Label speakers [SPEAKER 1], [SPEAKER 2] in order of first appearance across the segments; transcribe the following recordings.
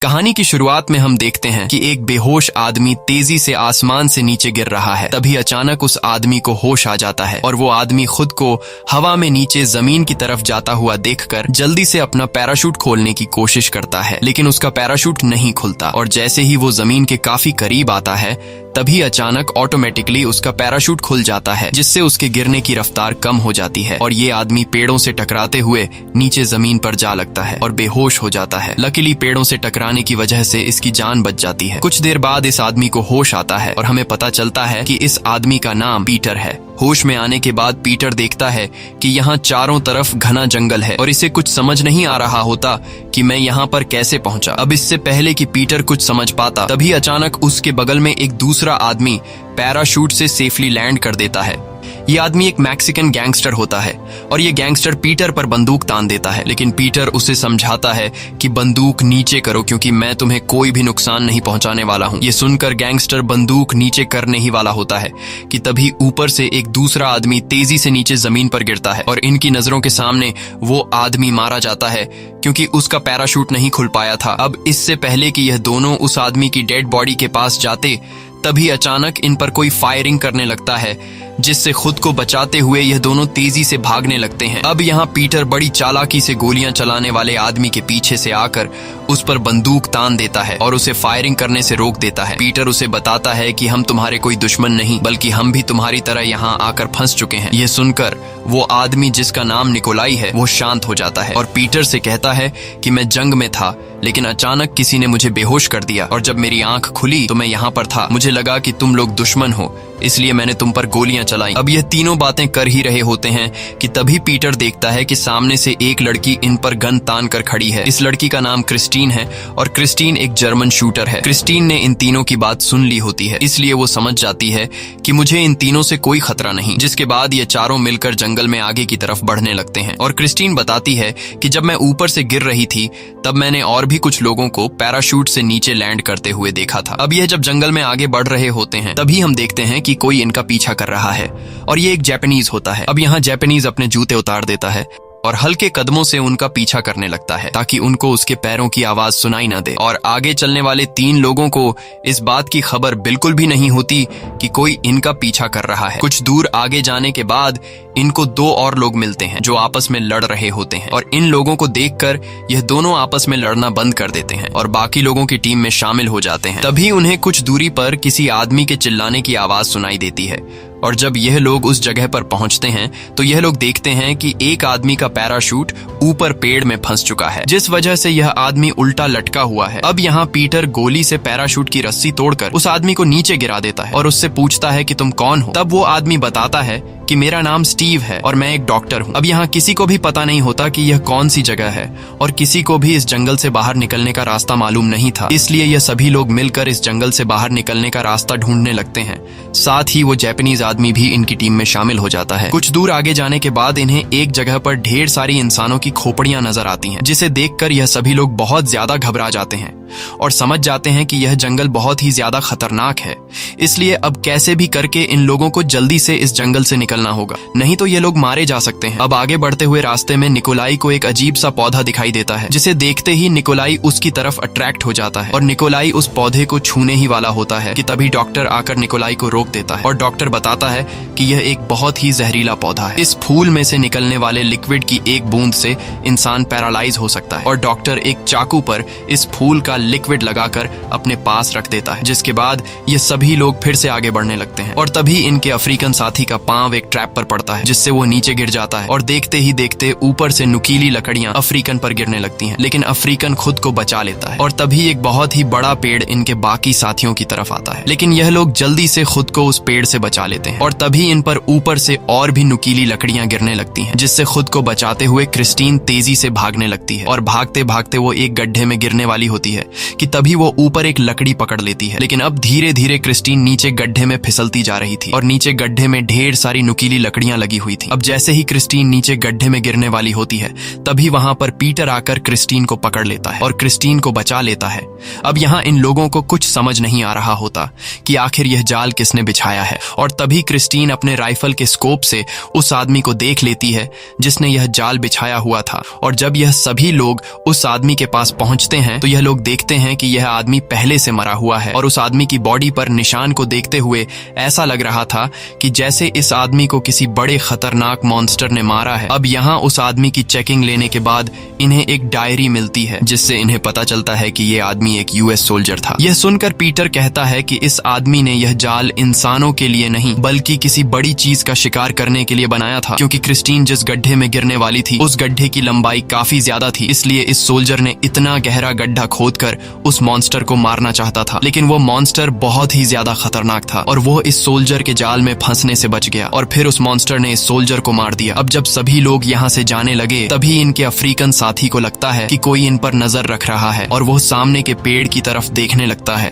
[SPEAKER 1] कहानी की शुरुआत में हम देखते हैं कि एक बेहोश आदमी तेजी से आसमान से नीचे गिर रहा है। तभी अचानक उस आदमी को होश आ जाता है और वो आदमी खुद को हवा में नीचे जमीन की तरफ जाता हुआ देखकर जल्दी से अपना पैराशूट खोलने की कोशिश करता है, लेकिन उसका पैराशूट नहीं खुलता और जैसे ही वो जमीन के काफी करीब आता है तभी अचानक ऑटोमेटिकली उसका पैराशूट खुल जाता है, जिससे उसके गिरने की रफ्तार कम हो जाती है और ये आदमी पेड़ों से टकराते हुए नीचे जमीन पर जा लगता है और बेहोश हो जाता है। लकीली पेड़ों से टकराने की वजह से इसकी जान बच जाती है। कुछ देर बाद इस आदमी को होश आता है और हमें पता चलता है कि इस आदमी का नाम पीटर है। होश में आने के बाद पीटर देखता है कि यहाँ चारों तरफ घना जंगल है और इसे कुछ समझ नहीं आ रहा होता कि मैं यहाँ पर कैसे पहुंचा। अब इससे पहले कि पीटर कुछ समझ पाता तभी अचानक उसके बगल में एक दूसरा आदमी पैराशूट से सेफली लैंड कर देता है। ये आदमी एक मैक्सिकन गैंगस्टर होता है और ये गैंगस्टर पीटर पर बंदूक तान देता है, लेकिन पीटर उसे समझाता है कि बंदूक नीचे करो क्योंकि मैं तुम्हें कोई भी नुकसान नहीं पहुंचाने वाला हूं। ये सुनकर गैंगस्टर बंदूक नीचे करने ही वाला होता है कि तभी ऊपर से एक दूसरा आदमी तेजी से नीचे जमीन पर गिरता है और इनकी नजरों के सामने वो आदमी मारा जाता है क्योंकि उसका पैराशूट नहीं खुल पाया था। अब इससे पहले कि यह दोनों उस आदमी की डेड बॉडी के पास जाते तभी अचानक इन पर कोई फायरिंग करने लगता है, जिससे खुद को बचाते हुए यह दोनों तेजी से भागने लगते हैं। अब यहाँ पीटर बड़ी चालाकी से गोलियां चलाने वाले आदमी के पीछे से आकर उस पर बंदूक तान देता है और उसे फायरिंग करने से रोक देता है। पीटर उसे बताता है कि हम तुम्हारे कोई दुश्मन नहीं बल्कि हम भी तुम्हारी तरह यहाँ आकर फंस चुके हैं। यह सुनकर वो आदमी जिसका नाम निकोलाई है वो शांत हो जाता है और पीटर से कहता है कि मैं जंग में था लेकिन अचानक किसी ने मुझे बेहोश कर दिया और जब मेरी आंख खुली तो मैं यहाँ पर था। मुझे लगा कि तुम लोग दुश्मन हो इसलिए मैंने तुम पर गोलियां चलाई। अब यह तीनों बातें कर ही रहे होते हैं कि तभी पीटर देखता है कि सामने से एक लड़की इन पर गन तान कर खड़ी है। इस लड़की का नाम क्रिस्टीन है और क्रिस्टीन एक जर्मन शूटर है। क्रिस्टीन ने इन तीनों की बात सुन ली होती है इसलिए वो समझ जाती है कि मुझे इन तीनों से कोई खतरा नहीं, जिसके बाद ये चारों मिलकर जंगल में आगे की तरफ बढ़ने लगते हैं। और क्रिस्टीन बताती है कि जब मैं ऊपर से गिर रही थी तब मैंने और भी कुछ लोगों को पैराशूट से नीचे लैंड करते हुए देखा था। अब यह जब जंगल में आगे बढ़ रहे होते हैं तभी हम देखते हैं कि कोई इनका पीछा कर रहा है और ये एक जापानीज होता है। अब यहाँ जापानीज अपने जूते उतार देता है और हल्के कदमों से उनका पीछा करने लगता है ताकि उनको उसके पैरों की आवाज सुनाई न दे। और आगे चलने वाले तीन लोगों को इस बात की खबर बिल्कुल भी नहीं होती कि कोई इनका पीछा कर रहा है। कुछ दूर आगे जाने के बाद इनको दो और लोग मिलते हैं जो आपस में लड़ रहे होते हैं और इन लोगों को देखकर यह दोनों आपस में लड़ना बंद कर देते हैं और बाकी लोगों की टीम में शामिल हो जाते हैं। तभी उन्हें कुछ दूरी पर किसी आदमी के चिल्लाने की आवाज सुनाई देती है और जब यह लोग उस जगह पर पहुंचते हैं तो यह लोग देखते हैं कि एक आदमी का पैराशूट ऊपर पेड़ में फंस चुका है, जिस वजह से यह आदमी उल्टा लटका हुआ है। अब यहाँ पीटर गोली से पैराशूट की रस्सी तोड़कर उस आदमी को नीचे गिरा देता है और उससे पूछता है कि तुम कौन हो। तब वो आदमी बताता है कि मेरा नाम स्टीव है और मैं एक डॉक्टर हूँ। अब यहाँ किसी को भी पता नहीं होता कि यह कौन सी जगह है और किसी को भी इस जंगल से बाहर निकलने का रास्ता मालूम नहीं था, इसलिए यह सभी लोग मिलकर इस जंगल से बाहर निकलने का रास्ता ढूंढने लगते हैं। साथ ही वो जापानीज आदमी भी इनकी टीम में शामिल हो जाता है। कुछ दूर आगे जाने के बाद इन्हें एक जगह पर ढेर सारी इंसानों की खोपड़ियां नजर आती हैं, जिसे देखकर यह सभी लोग बहुत ज्यादा घबरा जाते हैं और समझ जाते हैं कि यह जंगल बहुत ही ज्यादा खतरनाक है, इसलिए अब कैसे भी करके इन लोगों को जल्दी से इस जंगल से निकलना होगा, नहीं तो ये लोग मारे जा सकते हैं। अब आगे बढ़ते हुए रास्ते में निकोलाई को एक अजीब सा पौधा दिखाई देता है, जिसे देखते ही निकोलाई उसकी तरफ अट्रैक्ट हो जाता है और निकोलाई उस पौधे को छूने ही वाला होता है कि तभी डॉक्टर आकर निकोलाई को रोक देता है और डॉक्टर बताता है कि यह एक बहुत ही जहरीला पौधा है। इस फूल में से निकलने वाले लिक्विड की एक बूंद से इंसान पैरालाइज हो सकता है और डॉक्टर एक चाकू पर इस फूल का लिक्विड लगाकर अपने पास रख देता है, जिसके बाद ये सभी लोग फिर से आगे बढ़ने लगते हैं और तभी इनके अफ्रीकन साथी का पांव एक ट्रैप पर पड़ता है, जिससे वो नीचे गिर जाता है और देखते ही देखते ऊपर से नुकीली लकड़ियां अफ्रीकन पर गिरने लगती हैं, लेकिन अफ्रीकन खुद को बचा लेता है और तभी एक बहुत ही बड़ा पेड़ इनके बाकी साथियों की तरफ आता है, लेकिन यह लोग जल्दी से खुद को उस पेड़ से बचा लेते हैं और तभी इन पर ऊपर से और भी नुकीली लकड़ियां गिरने लगती हैं, जिससे खुद को बचाते हुए क्रिस्टीन तेजी से भागने लगती है और भागते भागते वो एक गड्ढे में गिरने वाली होती है कि तभी वो ऊपर एक लकड़ी पकड़ लेती है, लेकिन अब धीरे धीरे क्रिस्टीन नीचे गड्ढे में फिसलती जा रही थी और नीचे गड्ढे में ढेर सारी नुकीली लकड़ियां लगी हुई थी। अब जैसे ही क्रिस्टीन नीचे गड्ढे में गिरने वाली होती है तभी वहां पर पीटर आकर क्रिस्टीन को पकड़ लेता है और क्रिस्टीन को बचा लेता है। अब यहाँ इन लोगों को कुछ समझ नहीं आ रहा होता कि आखिर यह जाल किसने बिछाया है, और तभी क्रिस्टीन अपने राइफल के स्कोप से उस आदमी को देख लेती है जिसने यह जाल बिछाया हुआ था। और जब यह सभी लोग उस आदमी के पास पहुंचते हैं तो यह लोग देखते हैं कि यह आदमी पहले से मरा हुआ है और उस आदमी की बॉडी पर निशान को देखते हुए ऐसा लग रहा था कि जैसे इस आदमी को किसी बड़े खतरनाक मॉन्स्टर ने मारा है। अब यहाँ उस आदमी की चेकिंग लेने के बाद इन्हें एक डायरी मिलती है जिससे इन्हें पता चलता है कि यह आदमी एक यूएस सोल्जर था। यह सुनकर पीटर कहता है कि इस आदमी ने यह जाल इंसानों के लिए नहीं बल्कि किसी बड़ी चीज का शिकार करने के लिए बनाया था, क्योंकि क्रिस्टीन जिस गड्ढे में गिरने वाली थी उस गड्ढे की लंबाई काफी ज्यादा थी, इसलिए इस सोल्जर ने इतना गहरा गड्ढा खोदकर उस मॉन्स्टर को मारना चाहता था। लेकिन वो मॉन्स्टर बहुत ही ज्यादा खतरनाक था और वो इस सोल्जर के जाल में फंसने से बच गया और फिर उस मॉन्स्टर ने इस सोल्जर को मार दिया। अब जब सभी लोग यहाँ से जाने लगे तभी इनके अफ्रीकन साथी को लगता है कि कोई इन पर नजर रख रहा है और वो सामने के पेड़ की तरफ देखने लगता है,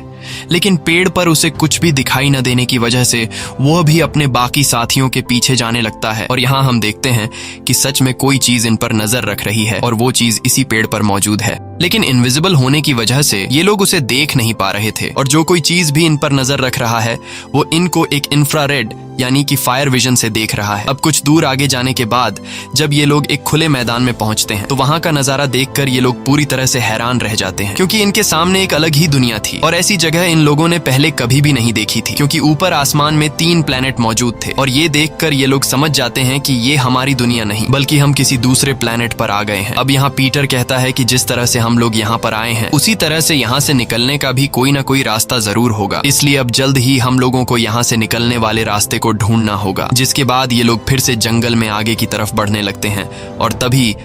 [SPEAKER 1] लेकिन पेड़ पर उसे कुछ भी दिखाई न देने की वजह से वो भी अपने बाकी साथियों के पीछे जाने लगता है। और यहाँ हम देखते हैं कि सच में कोई चीज इन पर नजर रख रही है और वो चीज इसी पेड़ पर मौजूद है, लेकिन इनविजिबल होने की वजह से ये लोग उसे देख नहीं पा रहे थे। और जो कोई चीज भी इन पर नजर रख रहा है वो इनको एक इंफ्रारेड यानी कि फायर विजन से देख रहा है। अब कुछ दूर आगे जाने के बाद जब ये लोग एक खुले मैदान में पहुंचते हैं तो वहां का नजारा देखकर ये लोग पूरी तरह से हैरान रह जाते हैं, क्योंकि इनके सामने एक अलग ही दुनिया थी और ऐसी जगह इन लोगों ने पहले कभी भी नहीं देखी थी, क्योंकि ऊपर आसमान में 3 प्लेनेट मौजूद थे। और ये देखकर ये लोग समझ जाते हैं कि ये हमारी दुनिया नहीं बल्कि हम किसी दूसरे प्लेनेट पर आ गए हैं। अब यहाँ पीटर कहता है कि जिस तरह से हम लोग यहाँ पर आए हैं उसी तरह से यहाँ से निकलने का भी कोई ना कोई रास्ता जरूर होगा, इसलिए अब जल्द ही हम लोगों को यहाँ से निकलने वाले रास्ते को ढूंढना होगा। जिसके बाद ये लोग फिर से जंगल में आगे की तरफ बढ़ने लगते हैं और तभी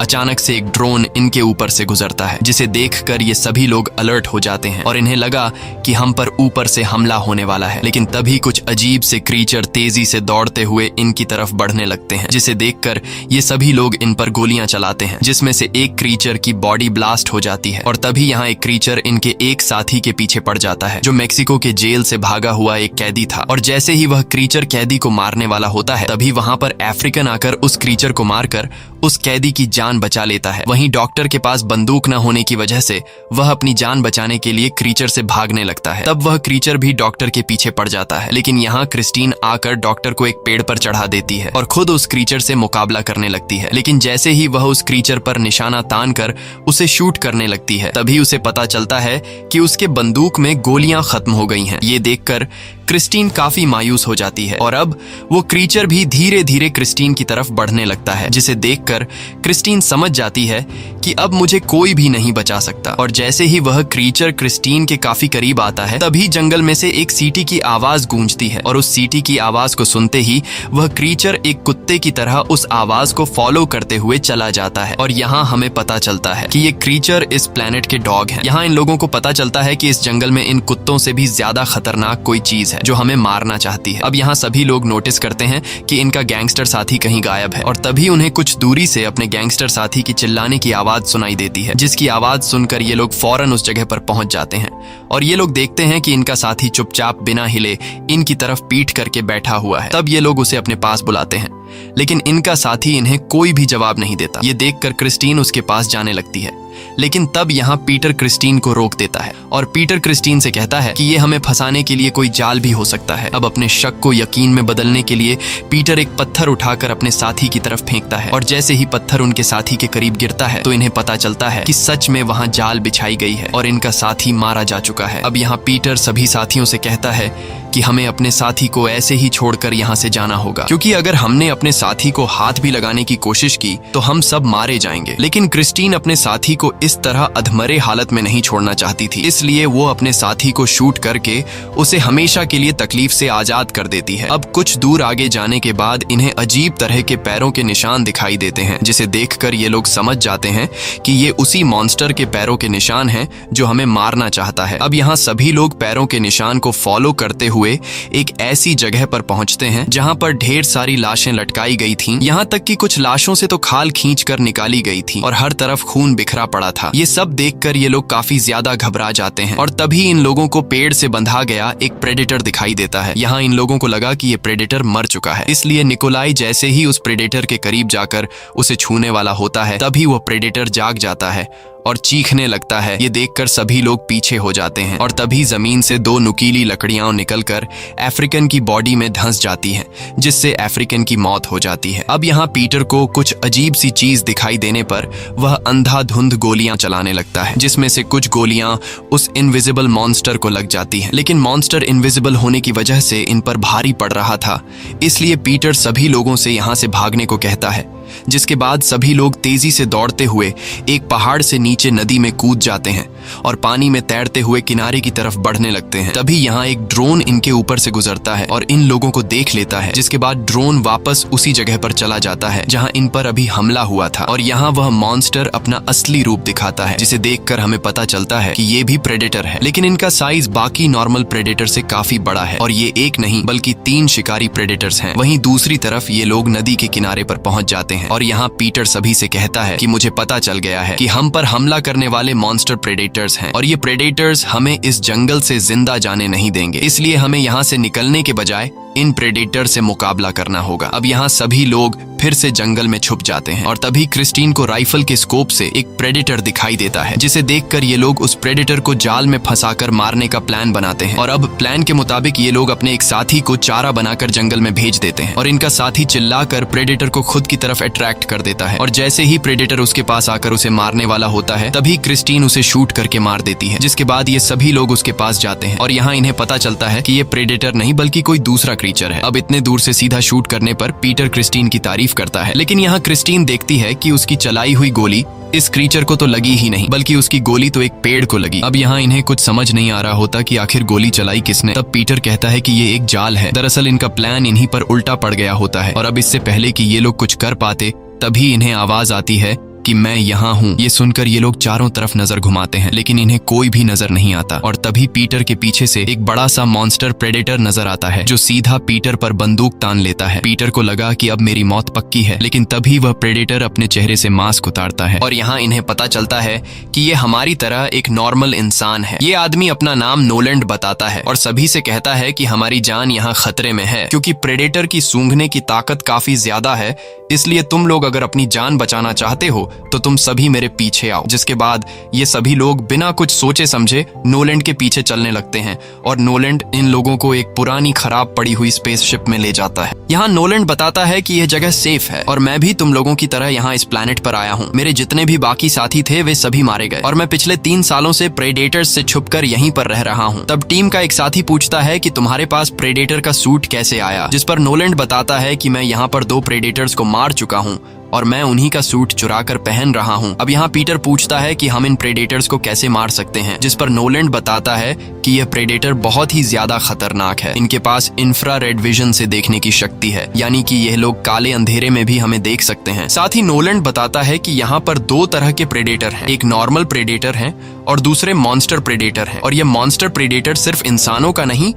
[SPEAKER 1] अचानक से एक ड्रोन इनके ऊपर से गुजरता है, जिसे देखकर ये सभी लोग अलर्ट हो जाते हैं और इन्हें लगा कि हम पर ऊपर से हमला होने वाला है। लेकिन तभी कुछ अजीब से क्रीचर तेजी से दौड़ते हुए इनकी तरफ बढ़ने लगते हैं, जिसे देखकर ये सभी लोग इन पर गोलियां चलाते हैं, जिसमें से एक क्रीचर की बॉडी ब्लास्ट हो जाती है। और तभी यहाँ एक क्रीचर इनके एक साथी के पीछे पड़ जाता है जो मेक्सिको के जेल से भागा हुआ एक कैदी था। और जैसे ही वह क्रीचर कैदी को मारने वाला होता है तभी वहां पर अफ्रीकन आकर उस क्रीचर को मारकर उस कैदी की जान बचा लेता है। वहीं डॉक्टर के पास बंदूक न होने की वजह से वह अपनी जान बचाने के लिए क्रीचर से भागने लगता है। तब वह क्रीचर भी डॉक्टर के पीछे पड़ जाता है, लेकिन यहाँ क्रिस्टीन आकर डॉक्टर को एक पेड़ पर चढ़ा देती है और खुद उस क्रीचर से मुकाबला करने लगती है। लेकिन जैसे ही वह उस क्रीचर पर निशाना तान कर उसे शूट करने लगती है तभी उसे पता चलता है कि उसके बंदूक में गोलियां खत्म हो गई हैं। ये देखकर क्रिस्टीन काफी मायूस हो जाती है और अब वो क्रीचर भी धीरे धीरे क्रिस्टीन की तरफ बढ़ने लगता है, जिसे देखकर क्रिस्टीन समझ जाती है कि अब मुझे कोई भी नहीं बचा सकता। और जैसे ही वह क्रीचर क्रिस्टीन के काफी करीब आता है तभी जंगल में से एक सीटी की आवाज गूंजती है और उस सीटी की आवाज को सुनते ही वह क्रीचर एक कुत्ते की तरह उस आवाज को फॉलो करते हुए चला जाता है। और यहाँ हमें पता चलता है कि ये क्रीचर इस प्लेनेट के डॉग हैं। यहाँ इन लोगों को पता चलता है कि इस जंगल में इन कुत्तों से भी ज्यादा खतरनाक कोई चीज जो हमें मारना चाहती है। अब यहाँ सभी लोग नोटिस करते हैं कि इनका गैंगस्टर साथी कहीं गायब है और तभी उन्हें कुछ दूरी से अपने गैंगस्टर साथी की चिल्लाने की आवाज सुनाई देती है, जिसकी आवाज सुनकर ये लोग फौरन उस जगह पर पहुंच जाते हैं और ये लोग देखते हैं कि इनका साथी चुपचाप बिना हिले इनकी तरफ पीठ करके बैठा हुआ है। तब ये लोग उसे अपने पास बुलाते हैं, लेकिन इनका साथी इन्हें कोई भी जवाब नहीं देता। ये देखकर क्रिस्टीन उसके पास जाने लगती है, लेकिन तब यहाँ पीटर क्रिस्टीन को रोक देता है और पीटर क्रिस्टीन से कहता है कि ये हमें फंसाने के लिए कोई जाल भी हो सकता है। अब अपने शक को यकीन में बदलने के लिए पीटर एक पत्थर उठाकर अपने साथी की तरफ फेंकता है और जैसे ही पत्थर उनके साथी के करीब गिरता है तो इन्हें पता चलता है कि सच में वहां जाल बिछाई गई है और इनका साथी मारा जा चुका है। अब यहाँ पीटर सभी साथियों से कहता है कि हमें अपने साथी को ऐसे ही छोड़कर यहाँ से जाना होगा, क्योंकि अगर हमने अपने साथी को हाथ भी लगाने की कोशिश की तो हम सब मारे जाएंगे। लेकिन क्रिस्टीन अपने साथी को इस तरह अधमरे हालत में नहीं छोड़ना चाहती थी, इसलिए वो अपने साथी को शूट करके उसे हमेशा के लिए तकलीफ से आजाद कर देती है। अब कुछ दूर आगे जाने के बाद इन्हें अजीब तरह के पैरों के निशान दिखाई देते हैं, जिसे देखकर ये लोग समझ जाते हैं कि ये उसी मॉन्स्टर के पैरों के निशान हैं जो हमें मारना चाहता है। अब यहाँ सभी लोग पैरों के निशान को फॉलो करते हुए हुए एक ऐसी जगह पर पहुंचते हैं जहां पर ढेर सारी लाशें लटकाई गई थीं, यहां तक कि कुछ लाशों से तो खाल खींचकर निकाली गई थी और हर तरफ खून बिखरा पड़ा था। ये सब देखकर ये लोग काफी ज्यादा घबरा जाते हैं और तभी इन लोगों को पेड़ से बंधा गया एक प्रेडेटर दिखाई देता है। यहाँ इन लोगों को लगा कि ये प्रेडेटर मर चुका है, इसलिए निकोलाई जैसे ही उस प्रेडेटर के करीब जाकर उसे छूने वाला होता है तभी वो प्रेडेटर जाग जाता है और चीखने लगता है। ये देखकर सभी लोग पीछे हो जाते हैं और तभी जमीन से दो नुकीली लकड़ियां निकलकर अफ्रीकन की बॉडी में धंस जाती हैं, जिससे अफ्रीकन की मौत हो जाती है। अब यहाँ पीटर को कुछ अजीब सी चीज दिखाई देने पर वह अंधाधुंध गोलियां चलाने लगता है, जिसमें से कुछ गोलियां उस इनविजिबल मॉन्स्टर को लग जाती हैं। लेकिन मॉन्स्टर इनविजिबल होने की वजह से इन पर भारी पड़ रहा था, इसलिए पीटर सभी लोगों से यहाँ से भागने को कहता है, जिसके बाद सभी लोग तेजी से दौड़ते हुए एक पहाड़ से नीचे नदी में कूद जाते हैं और पानी में तैरते हुए किनारे की तरफ बढ़ने लगते हैं। तभी यहाँ एक ड्रोन इनके ऊपर से गुजरता है और इन लोगों को देख लेता है, जिसके बाद ड्रोन वापस उसी जगह पर चला जाता है जहाँ इन पर अभी हमला हुआ था और यहाँ वह मॉन्स्टर अपना असली रूप दिखाता है, जिसे देखकर हमें पता चलता है कि ये भी प्रेडेटर है, लेकिन इनका साइज बाकी नॉर्मल प्रेडेटर से काफी बड़ा है और ये एक नहीं बल्कि 3 शिकारी प्रेडेटर्स हैं। वहीं दूसरी तरफ ये लोग नदी के किनारे पर पहुंच जाते हैं और यहाँ पीटर सभी से कहता है कि मुझे पता चल गया है कि हम पर हमला करने वाले मॉन्स्टर प्रेडेटर्स हैं और ये प्रेडेटर्स हमें इस जंगल से जिंदा जाने नहीं देंगे, इसलिए हमें यहाँ से निकलने के बजाय इन प्रेडेटर से मुकाबला करना होगा। अब यहाँ सभी लोग फिर से जंगल में छुप जाते हैं और तभी क्रिस्टीन को राइफल के स्कोप से एक प्रेडेटर दिखाई देता है, जिसे देखकर ये लोग उस प्रेडेटर को जाल में फंसाकर मारने का प्लान बनाते हैं और अब प्लान के मुताबिक ये लोग अपने एक साथी को चारा बनाकर जंगल में भेज देते हैं और इनका साथी चिल्लाकर प्रेडेटर को खुद की तरफ अट्रैक्ट कर देता है और जैसे ही प्रेडेटर उसके पास आकर उसे मारने वाला होता है तभी क्रिस्टीन उसे शूट करके मार देती है, जिसके बाद ये सभी लोग उसके पास जाते हैं और यहाँ इन्हें पता चलता है कि ये प्रेडेटर नहीं बल्कि कोई दूसरा क्रीचर है। अब इतने दूर से सीधा शूट करने पर पीटर क्रिस्टीन की तारीफ करता है, लेकिन यहाँ क्रिस्टीन देखती है कि उसकी चलाई हुई गोली इस क्रीचर को तो लगी ही नहीं बल्कि उसकी गोली तो एक पेड़ को लगी। अब यहाँ इन्हें कुछ समझ नहीं आ रहा होता कि आखिर गोली चलाई किसने। तब पीटर कहता है कि ये एक जाल है, दरअसल इनका प्लान इन्हीं पर उल्टा पड़ गया होता है और अब इससे पहले कि ये लोग कुछ कर पाते तभी इन्हें आवाज आती है कि मैं यहाँ हूँ। ये सुनकर ये लोग चारों तरफ नजर घुमाते हैं, लेकिन इन्हें कोई भी नजर नहीं आता और तभी पीटर के पीछे से एक बड़ा सा मॉन्स्टर प्रेडेटर नजर आता है जो सीधा पीटर पर बंदूक तान लेता है। पीटर को लगा कि अब मेरी मौत पक्की है, लेकिन तभी वह प्रेडेटर अपने चेहरे से मास्क उतारता है और यहाँ इन्हें पता चलता है कि ये हमारी तरह एक नॉर्मल इंसान है। ये आदमी अपना नाम नोलैंड बताता है और सभी से कहता है कि हमारी जान यहाँ खतरे में है, क्योंकि प्रेडेटर की सूंघने की ताकत काफी ज्यादा है, इसलिए तुम लोग अगर अपनी जान बचाना चाहते हो तो तुम सभी मेरे पीछे आओ। जिसके बाद ये सभी लोग बिना कुछ सोचे समझे नोलैंड के पीछे चलने लगते हैं और नोलैंड इन लोगों को एक पुरानी खराब पड़ी हुई स्पेसशिप में ले जाता है। यहाँ नोलैंड बताता है कि यह जगह सेफ है और मैं भी तुम लोगों की तरह यहाँ इस प्लैनेट पर आया हूँ। मेरे जितने भी बाकी साथी थे वे सभी मारे गए और मैं पिछले 3 सालों से प्रेडेटर्स से छुपकर यहीं पर रह रहा हूँ। तब टीम का एक साथी पूछता है कि तुम्हारे पास प्रेडेटर का सूट कैसे आया, जिस पर नोलैंड बताता है कि मैं यहाँ पर 2 प्रेडेटर्स को मार चुका हूँ और मैं उन्हीं का सूट चुरा कर पहन रहा हूँ। अब यहाँ पीटर पूछता है कि हम इन प्रेडेटर्स को कैसे मार सकते हैं, जिस पर नोलैंड बताता है कि यह प्रेडेटर बहुत ही ज्यादा खतरनाक है। इनके पास इंफ्रारेड विजन से देखने की शक्ति है, यानी कि यह लोग काले अंधेरे में भी हमें देख सकते हैं। साथ ही नोलैंड बताता है कि यहाँ पर 2 तरह के प्रेडेटर हैं, एक नॉर्मल प्रेडेटर है और दूसरे मॉन्स्टर प्रेडेटर है और यह मॉन्स्टर प्रेडेटर सिर्फ इंसानों का नहीं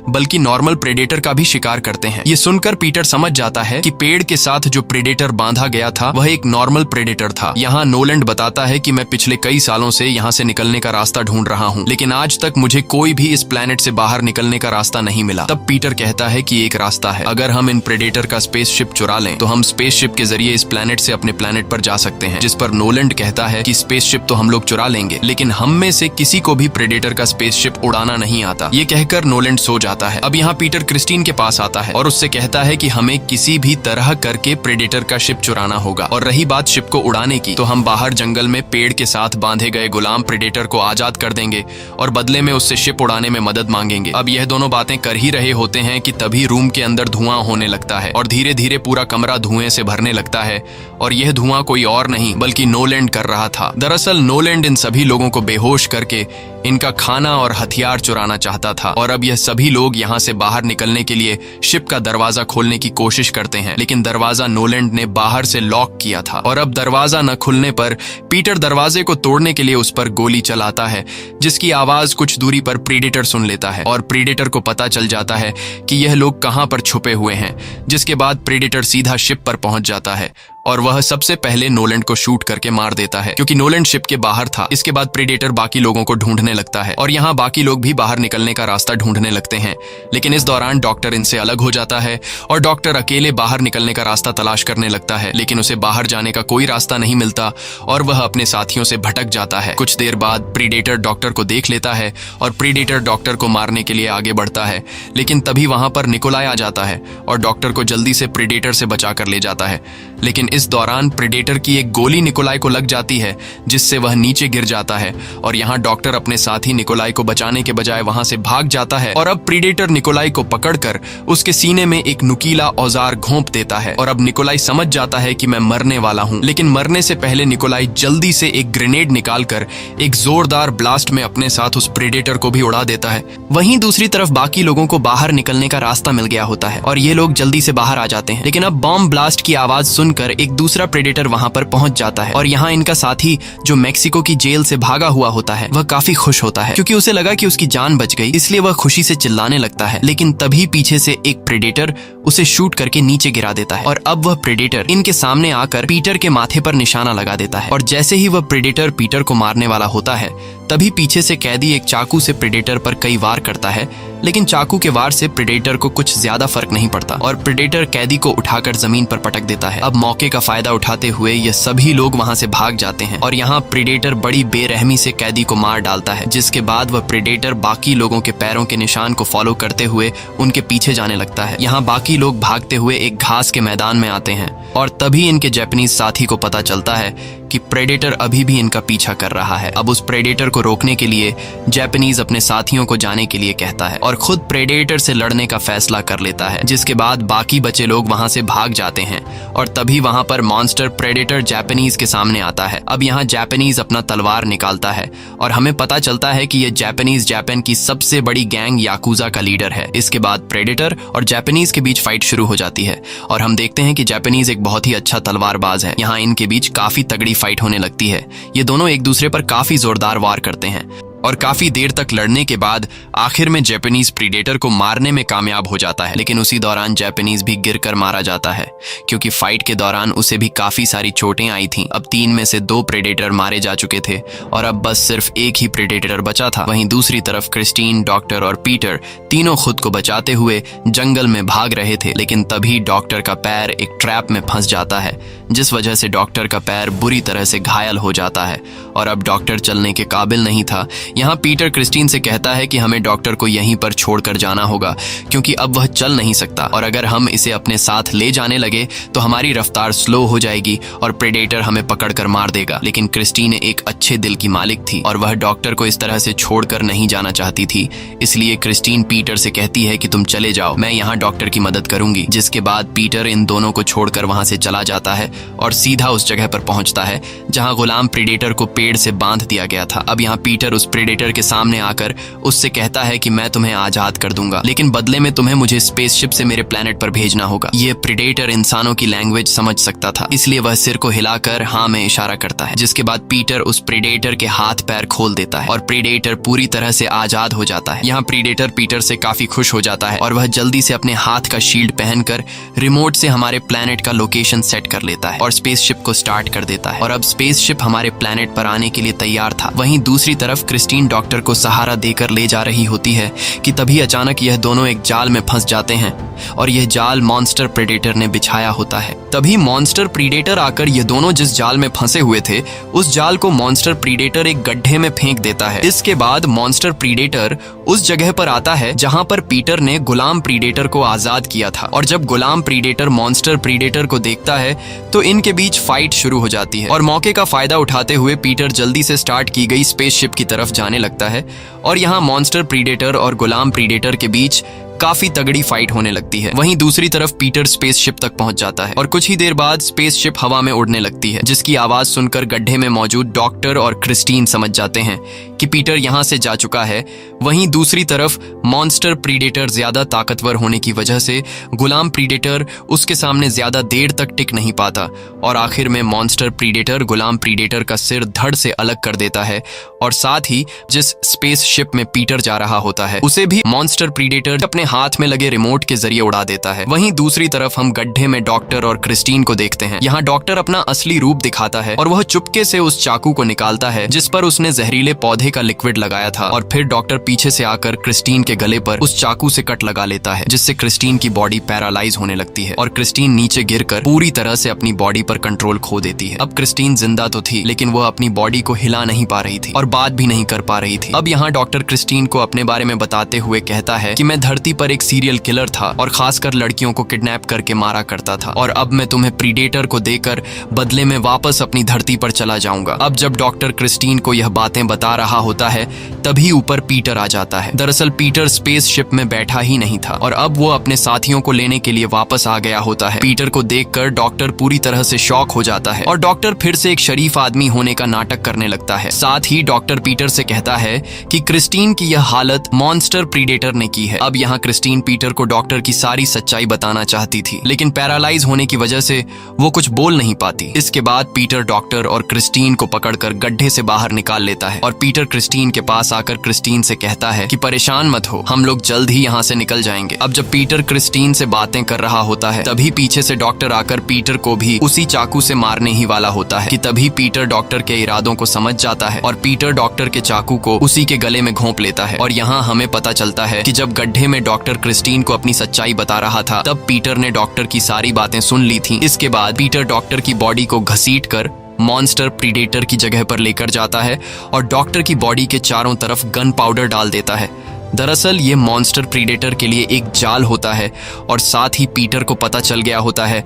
[SPEAKER 1] बल्कि नॉर्मल प्रेडेटर का भी शिकार करते हैं। ये सुनकर पीटर समझ जाता है कि पेड़ के साथ जो प्रेडेटर बांधा गया था वह एक नॉर्मल प्रेडेटर था। यहाँ नोलैंड बताता है कि मैं पिछले कई सालों से यहाँ से निकलने का रास्ता ढूंढ रहा हूँ, लेकिन आज तक मुझे कोई भी इस प्लैनेट से बाहर निकलने का रास्ता नहीं मिला। तब पीटर कहता है कि एक रास्ता है, अगर हम इन प्रेडेटर का स्पेसशिप चुरा लें तो हम स्पेसशिप के जरिए इस प्लैनेट से अपने प्लैनेट पर जा सकते हैं। जिस पर नोलैंड कहता है कि स्पेसशिप तो हम लोग चुरा लेंगे, लेकिन हम में से किसी को भी प्रेडेटर का स्पेसशिप उड़ाना नहीं आता। ये कहकर नोलैंड सो जाता है। अब यहाँ पीटर क्रिस्टीन के पास आता है और उससे कहता है कि हमें किसी भी तरह करके प्रेडेटर का शिप चुराना होगा, और रही बात शिप को उड़ाने की तो हम बाहर जंगल में पेड़ के साथ बांधे गए गुलाम प्रेडेटर को आजाद कर देंगे और बदले में उससे शिप उड़ाने में मदद मांगेंगे। अब यह दोनों बातें कर ही रहे होते हैं कि तभी रूम के अंदर धुआं होने लगता है और धीरे धीरे पूरा कमरा धुएं से भरने लगता है और यह धुआं कोई और नहीं बल्कि नोलैंड कर रहा था। दरअसल नोलैंड इन सभी लोगों को बेहोश करके इनका खाना और हथियार चुराना चाहता था और अब यह सभी लोग लोग यहाँ से बाहर निकलने के लिए शिप का दरवाजा खोलने की कोशिश करते हैं, लेकिन दरवाजा नोलैंड ने बाहर से लॉक किया था और अब दरवाजा न खुलने पर पीटर दरवाजे को तोड़ने के लिए उस पर गोली चलाता है, जिसकी आवाज कुछ दूरी पर प्रीडेटर सुन लेता है और प्रीडेटर को पता चल जाता है कि यह लोग कहां पर छुपे हुए हैं। जिसके बाद प्रीडेटर सीधा शिप पर पहुंच जाता है और वह सबसे पहले नोलैंड को शूट करके मार देता है, क्योंकि नोलैंड शिप के बाहर था। इसके बाद प्रीडेटर बाकी लोगों को ढूंढने लगता है और यहाँ बाकी लोग भी बाहर निकलने का रास्ता ढूंढने लगते हैं, लेकिन इस दौरान डॉक्टर इनसे अलग हो जाता है और डॉक्टर अकेले बाहर निकलने का रास्ता तलाश करने लगता है, लेकिन उसे बाहर जाने का कोई रास्ता नहीं मिलता और वह अपने साथियों से भटक जाता है। कुछ देर बाद प्रीडेटर डॉक्टर को देख लेता है और प्रीडेटर डॉक्टर को मारने के लिए आगे बढ़ता है, लेकिन तभी वहां पर निकोलाई आ जाता है और डॉक्टर को जल्दी से प्रीडेटर से बचा कर ले जाता है। लेकिन इस दौरान प्रीडेटर की एक गोली निकोलाई को लग जाती है, जिससे वह नीचे गिर जाता है और यहाँ डॉक्टर अपने साथी निकोलाई को बचाने के बजाय वहां से भाग जाता है और अब प्रीडेटर निकोलाई को पकड़कर उसके सीने में एक नुकीला औजार घोंप देता है और अब निकोलाई समझ जाता है कि मैं मरने वाला हूँ। लेकिन मरने से पहले निकोलाई जल्दी से एक ग्रेनेड निकालकर एक जोरदार ब्लास्ट में अपने साथ उस प्रीडेटर को भी उड़ा देता है। वहीं दूसरी तरफ बाकी लोगों को बाहर निकलने का रास्ता मिल गया होता है और ये लोग जल्दी से बाहर आ जाते हैं, लेकिन अब बॉम्ब ब्लास्ट की आवाज सुनकर एक दूसरा प्रेडेटर वहां पर पहुंच जाता है और यहाँ इनका साथी जो मेक्सिको की जेल से भागा हुआ होता है वह काफी खुश होता है, क्योंकि उसे लगा कि उसकी जान बच गई, इसलिए वह खुशी से चिल्लाने लगता है। लेकिन तभी पीछे से एक प्रेडेटर उसे शूट करके नीचे गिरा देता है और अब वह प्रेडेटर इनके सामने आकर पीटर के माथे पर निशाना लगा देता है और जैसे ही वह प्रेडेटर पीटर को मारने वाला होता है तभी पीछे से कैदी एक चाकू से प्रेडेटर पर कई वार करता है, लेकिन चाकू के वार से प्रेडेटर को कुछ ज्यादा फर्क नहीं पड़ता और प्रेडेटर कैदी को उठाकर जमीन पर पटक देता है। अब मौके का फायदा उठाते हुए ये सभी लोग वहां से भाग जाते हैं और यहाँ प्रेडेटर बड़ी बेरहमी से कैदी को मार डालता है, जिसके बाद वह प्रेडेटर बाकी लोगों के पैरों के निशान को फॉलो करते हुए उनके पीछे जाने लगता है। यहाँ बाकी लोग भागते हुए एक घास के मैदान में आते हैं और तभी इनके जापानीज साथी को पता चलता है कि प्रेडेटर अभी भी इनका पीछा कर रहा है। अब उस प्रेडेटर को रोकने के लिए जापानीज अपने साथियों को जाने के लिए कहता है और खुद प्रेडेटर से लड़ने का फैसला कर लेता है, जिसके बाद बाकी बचे लोग वहां से भाग जाते हैं और तभी वहां पर मॉन्स्टर प्रेडेटर जापानीज के सामने आता है। अब यहाँ जापानीज अपना तलवार निकालता है और हमें पता चलता है कि यह जापानीज जापान की सबसे बड़ी गैंग याकुजा का लीडर है। इसके बाद प्रेडेटर और जापानीज के बीच फाइट शुरू हो जाती है और हम देखते हैं कि जापानीज एक बहुत ही अच्छा तलवारबाज है। यहाँ इनके बीच काफी तगड़ी फाइट होने लगती है। ये दोनों एक दूसरे पर काफी जोरदार वार करते हैं और काफी देर तक लड़ने के बाद आखिर में जापानीज प्रीडेटर को मारने में कामयाब हो जाता है, लेकिन उसी दौरान जापानीज भी गिरकर मारा जाता है, क्योंकि फाइट के दौरान उसे भी काफी सारी चोटें आई थीं। अब 3 में से 2 प्रेडेटर मारे जा चुके थे और अब बस सिर्फ एक ही प्रेडेटर बचा था। वहीं दूसरी तरफ क्रिस्टीन, डॉक्टर और पीटर तीनों खुद को बचाते हुए जंगल में भाग रहे थे, लेकिन तभी डॉक्टर का पैर एक ट्रैप में फंस जाता है, जिस वजह से डॉक्टर का पैर बुरी तरह से घायल हो जाता है और अब डॉक्टर चलने के काबिल नहीं था। यहाँ पीटर क्रिस्टीन से कहता है कि हमें डॉक्टर को यहीं पर छोड़कर जाना होगा, क्योंकि अब वह चल नहीं सकता और अगर हम इसे अपने साथ ले जाने लगे तो हमारी रफ्तार स्लो हो जाएगी और प्रेडेटर हमें पकड़कर मार देगा। लेकिन क्रिस्टीन एक अच्छे दिल की मालिक थी और वह डॉक्टर को इस तरह से छोड़कर नहीं जाना चाहती थी, इसलिए क्रिस्टीन पीटर से कहती है कि तुम चले जाओ, मैं यहाँ डॉक्टर की मदद करूंगी। जिसके बाद पीटर इन दोनों को छोड़कर वहां से चला जाता है और सीधा उस जगह पर पहुंचता है जहां गुलाम प्रेडेटर को पेड़ से बांध दिया गया था। अब यहाँ पीटर उस प्रेडेटर के सामने आकर उससे कहता है कि मैं तुम्हें आजाद कर दूंगा, लेकिन बदले में तुम्हें मुझे स्पेसशिप से मेरे प्लेनेट पर भेजना होगा। ये प्रेडेटर इंसानों की लैंग्वेज समझ सकता था, इसलिए वह सिर को हिलाकर हाँ में इशारा करता है। जिसके बाद पीटर उस प्रेडेटर के हाथ पैर खोल देता है और प्रेडेटर पूरी तरह से आजाद हो जाता है। यहाँ प्रेडेटर पीटर से काफी खुश हो जाता है और वह जल्दी से अपने हाथ का शील्ड पहनकर रिमोट से हमारे प्लेनेट का लोकेशन सेट कर लेता है और स्पेसशिप को स्टार्ट कर देता है और अब स्पेसशिप हमारे प्लेनेट पर आने के लिए तैयार था। वहीं दूसरी तरफ क्रिस्टीन डॉक्टर को सहारा देकर ले जा रही होती है कि तभी अचानक यह दोनों एक जाल में फंस जाते हैं और यह जाल मॉन्स्टर प्रेडेटर ने बिछाया होता है। तभी मॉन्स्टर प्रीडेटर आकर ये दोनों जिस जाल में फंसे हुए थे उस जाल को मॉन्स्टर प्रीडेटर एक गड्ढे में फेंक देता है। इसके बाद मॉन्स्टर प्रीडेटर उस जगह पर आता है जहां पर पीटर ने गुलाम प्रीडेटर को आजाद किया था और जब गुलाम प्रीडेटर मॉन्स्टर प्रीडेटर को देखता है तो इनके बीच फाइट शुरू हो जाती है और मौके का फायदा उठाते हुए पीटर जल्दी से स्टार्ट की गई स्पेसशिप की तरफ जाने लगता है और यहाँ मॉन्स्टर प्रीडेटर और गुलाम प्रीडेटर के बीच काफी तगड़ी फाइट होने लगती है। वहीं दूसरी तरफ पीटर स्पेसशिप तक पहुंच जाता है और कुछ ही देर बाद स्पेसशिप हवा में उड़ने लगती है, जिसकी आवाज सुनकर गड्ढे में मौजूद डॉक्टर और क्रिस्टीन समझ जाते हैं कि पीटर यहां से जा चुका है। वहीं दूसरी तरफ मॉन्स्टर प्रीडेटर ज्यादा ताकतवर होने की वजह से गुलाम प्रीडेटर उसके सामने ज्यादा देर तक टिक नहीं पाता और आखिर में मॉन्स्टर प्रीडेटर गुलाम प्रीडेटर का सिर धड़ से अलग कर देता है और साथ ही जिस स्पेसशिप में पीटर जा रहा होता है उसे भी मॉन्स्टर प्रीडेटर अपने हाथ में लगे रिमोट के जरिए उड़ा देता है। वहीं दूसरी तरफ हम गड्ढे में डॉक्टर और क्रिस्टीन को देखते हैं। यहाँ डॉक्टर अपना असली रूप दिखाता है और वह चुपके से उस चाकू को निकालता है जिस पर उसने जहरीले पौधे का लिक्विड लगाया था और फिर डॉक्टर पीछे से आकर क्रिस्टीन के गले पर उस चाकू से कट लगा लेता है, जिससे क्रिस्टीन की बॉडी पैरालाइज होने लगती है और क्रिस्टीन नीचे गिरकर पूरी तरह से अपनी बॉडी पर कंट्रोल खो देती है। अब क्रिस्टीन जिंदा तो थी लेकिन वह अपनी बॉडी को हिला नहीं पा रही थी और बात भी नहीं कर पा रही थी। अब यहाँ डॉक्टर क्रिस्टीन को अपने बारे में बताते हुए कहता है कि मैं धरती पर एक सीरियल किलर था और खासकर लड़कियों को किडनैप करके मारा करता था और अब मैं तुम्हें प्रीडेटर को देकर बदले में वापस अपनी धरती पर चला जाऊंगा। अब जब डॉक्टर क्रिस्टीन को यह बातें बता रहा होता है तभी ऊपर पीटर आ जाता है। दरअसल पीटर स्पेसशिप में बैठा ही नहीं था और अब वो अपने साथियों को लेने के लिए वापस आ गया होता है। पीटर को देखकर डॉक्टर पूरी तरह से शॉक हो जाता है और डॉक्टर फिर से एक शरीफ आदमी होने का नाटक करने लगता है। साथ ही डॉक्टर पीटर से कहता है कि क्रिस्टीन की यह हालत मॉन्स्टर प्रीडेटर ने की है। अब यहाँ क्रिस्टीन पीटर को डॉक्टर की सारी सच्चाई बताना चाहती थी लेकिन पैरालाइज होने की वजह से वो कुछ बोल नहीं पाती। इसके बाद पीटर डॉक्टर और क्रिस्टीन को पकड़कर गड्ढे से बाहर निकाल लेता है और पीटर क्रिस्टीन के पास आकर क्रिस्टीन से कहता है कि परेशान मत हो, हम लोग जल्द ही यहाँ से निकल जाएंगे। अब जब पीटर क्रिस्टीन से बातें कर रहा होता है तभी पीछे से डॉक्टर आकर पीटर को भी उसी चाकू से मारने ही वाला होता है कि तभी पीटर डॉक्टर के इरादों को समझ जाता है और पीटर डॉक्टर के चाकू को उसी के गले में घोंप लेता है। और यहाँ हमें पता चलता है कि जब गड्ढे में डॉक्टर क्रिस्टीन को अपनी सच्चाई बता रहा था तब पीटर ने डॉक्टर की सारी बातें सुन ली थी। इसके बाद पीटर डॉक्टर की बॉडी को घसीटकर मॉन्स्टर प्रीडेटर की जगह पर लेकर जाता है और डॉक्टर की बॉडी के चारों तरफ गन पाउडर डाल देता है। दरअसल ये मॉन्स्टर प्रीडेटर के लिए एक जाल होता है और साथ ही पीटर को पता चल गया होता है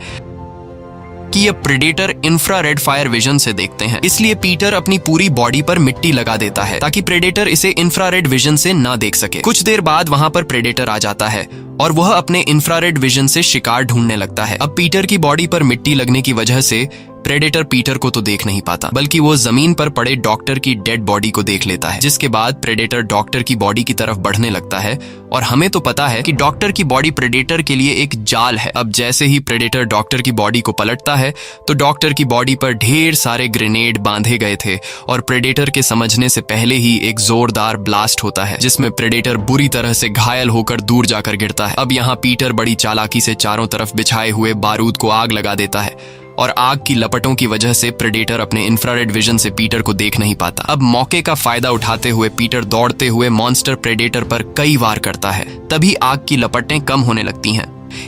[SPEAKER 1] कि ये प्रेडेटर इंफ्रारेड फायर विजन से देखते हैं, इसलिए पीटर अपनी पूरी बॉडी पर मिट्टी लगा देता है ताकि प्रेडेटर इसे इंफ्रारेड विजन से ना देख सके। कुछ देर बाद वहां पर प्रेडेटर आ जाता है और वह अपने इंफ्रारेड विजन से शिकार ढूंढने लगता है। अब पीटर की बॉडी पर मिट्टी लगने की वजह से प्रेडेटर पीटर को तो देख नहीं पाता बल्कि वो जमीन पर पड़े डॉक्टर की डेड बॉडी को देख लेता है, जिसके बाद प्रेडेटर डॉक्टर की बॉडी की तरफ बढ़ने लगता है और हमें तो पता है कि डॉक्टर की बॉडी प्रेडेटर के लिए एक जाल है। अब जैसे ही प्रेडेटर डॉक्टर की बॉडी को पलटता है तो डॉक्टर की बॉडी पर ढेर सारे ग्रेनेड बांधे गए थे और प्रेडेटर के समझने से पहले ही एक जोरदार ब्लास्ट होता है जिसमें प्रेडेटर बुरी तरह से घायल होकर दूर जाकर गिरता है। अब यहाँ पीटर बड़ी चालाकी से चारों तरफ बिछाए हुए बारूद को आग लगा देता है और आग की लपटों की वजह से प्रेडेटर अपने इंफ्रारेड विजन से पीटर को देख नहीं पाता। अब मौके का फायदा उठाते हुए पीटर दौड़ते हुए मॉन्स्टर प्रेडेटर पर कई वार करता है, तभी आग की लपटें कम होने लगती हैं,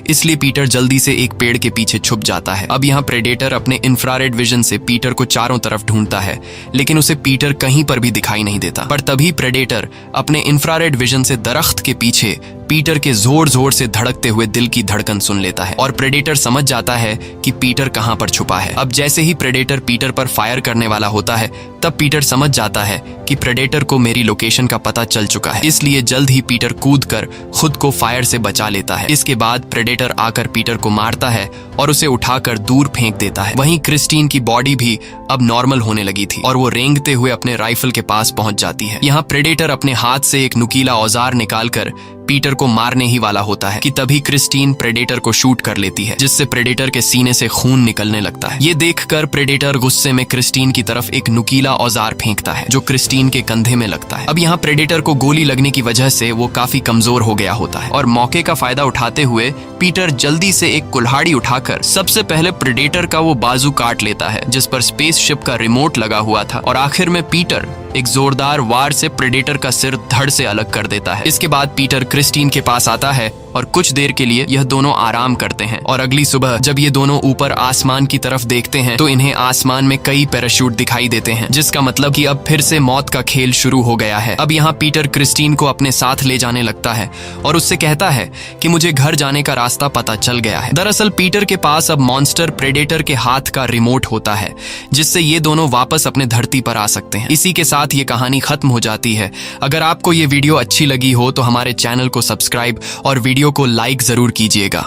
[SPEAKER 1] इसलिए पीटर जल्दी से एक पेड़ के पीछे छुप जाता है। अब यहाँ प्रेडेटर अपने इंफ्रारेड विजन से पीटर को चारों तरफ ढूंढता है लेकिन उसे पीटर कहीं पर भी दिखाई नहीं देता। पर तभी प्रेडेटर अपने इंफ्रारेड विजन से दरख्त के पीछे पीटर के जोर जोर से धड़कते हुए दिल की धड़कन सुन लेता है और प्रेडेटर समझ जाता है कि पीटर कहां पर छुपा है। अब जैसे ही प्रेडेटर पीटर पर फायर करने वाला होता है तब पीटर समझ जाता है कि प्रेडेटर को मेरी लोकेशन का पता चल चुका है, इसलिए जल्द ही पीटर कूदकर खुद को फायर से बचा लेता है। इसके बाद प्रेडेटर आकर पीटर को मारता है और उसे उठाकर दूर फेंक देता है। वहीं क्रिस्टीन की बॉडी भी अब नॉर्मल होने लगी थी और वो रेंगते हुए अपने राइफल के पास पहुंच जाती है। यहाँ प्रेडेटर अपने हाथ से एक नुकीला औजार निकालकर पीटर को मारने ही वाला होता है कि तभी क्रिस्टीन प्रेडेटर को शूट कर लेती है, जिससे प्रेडेटर के सीने से खून निकलने लगता है। ये देखकर प्रेडेटर गुस्से में क्रिस्टीन की तरफ एक नुकीला औजार फेंकता है जो क्रिस्टीन के कंधे में लगता है। अब यहाँ प्रेडेटर को गोली लगने की वजह से वो काफी कमजोर हो गया होता है और मौके का फायदा उठाते हुए पीटर जल्दी से एक कुल्हाड़ी उठाकर सबसे पहले प्रेडेटर का वो बाजू काट लेता है जिस पर स्पेसशिप का रिमोट लगा हुआ था और आखिर में पीटर एक जोरदार वार से प्रेडेटर का सिर धड़ से अलग कर देता है। इसके बाद पीटर क्रिस्टीन के पास आता है और कुछ देर के लिए यह दोनों आराम करते हैं और अगली सुबह जब ये दोनों ऊपर आसमान की तरफ देखते हैं तो इन्हें आसमान में कई पैराशूट दिखाई देते हैं, जिसका मतलब कि अब फिर से मौत का खेल शुरू हो गया है। अब यहाँ पीटर क्रिस्टीन को अपने साथ ले जाने लगता है और उससे कहता है कि मुझे घर जाने का रास्ता पता चल गया है। दरअसल पीटर के पास अब मॉन्स्टर प्रेडेटर के हाथ का रिमोट होता है जिससे ये दोनों वापस अपने धरती पर आ सकते हैं। इसी के साथ साथ ये कहानी खत्म हो जाती है। अगर आपको ये वीडियो अच्छी लगी हो तो हमारे चैनल को सब्सक्राइब और वीडियो को लाइक जरूर कीजिएगा।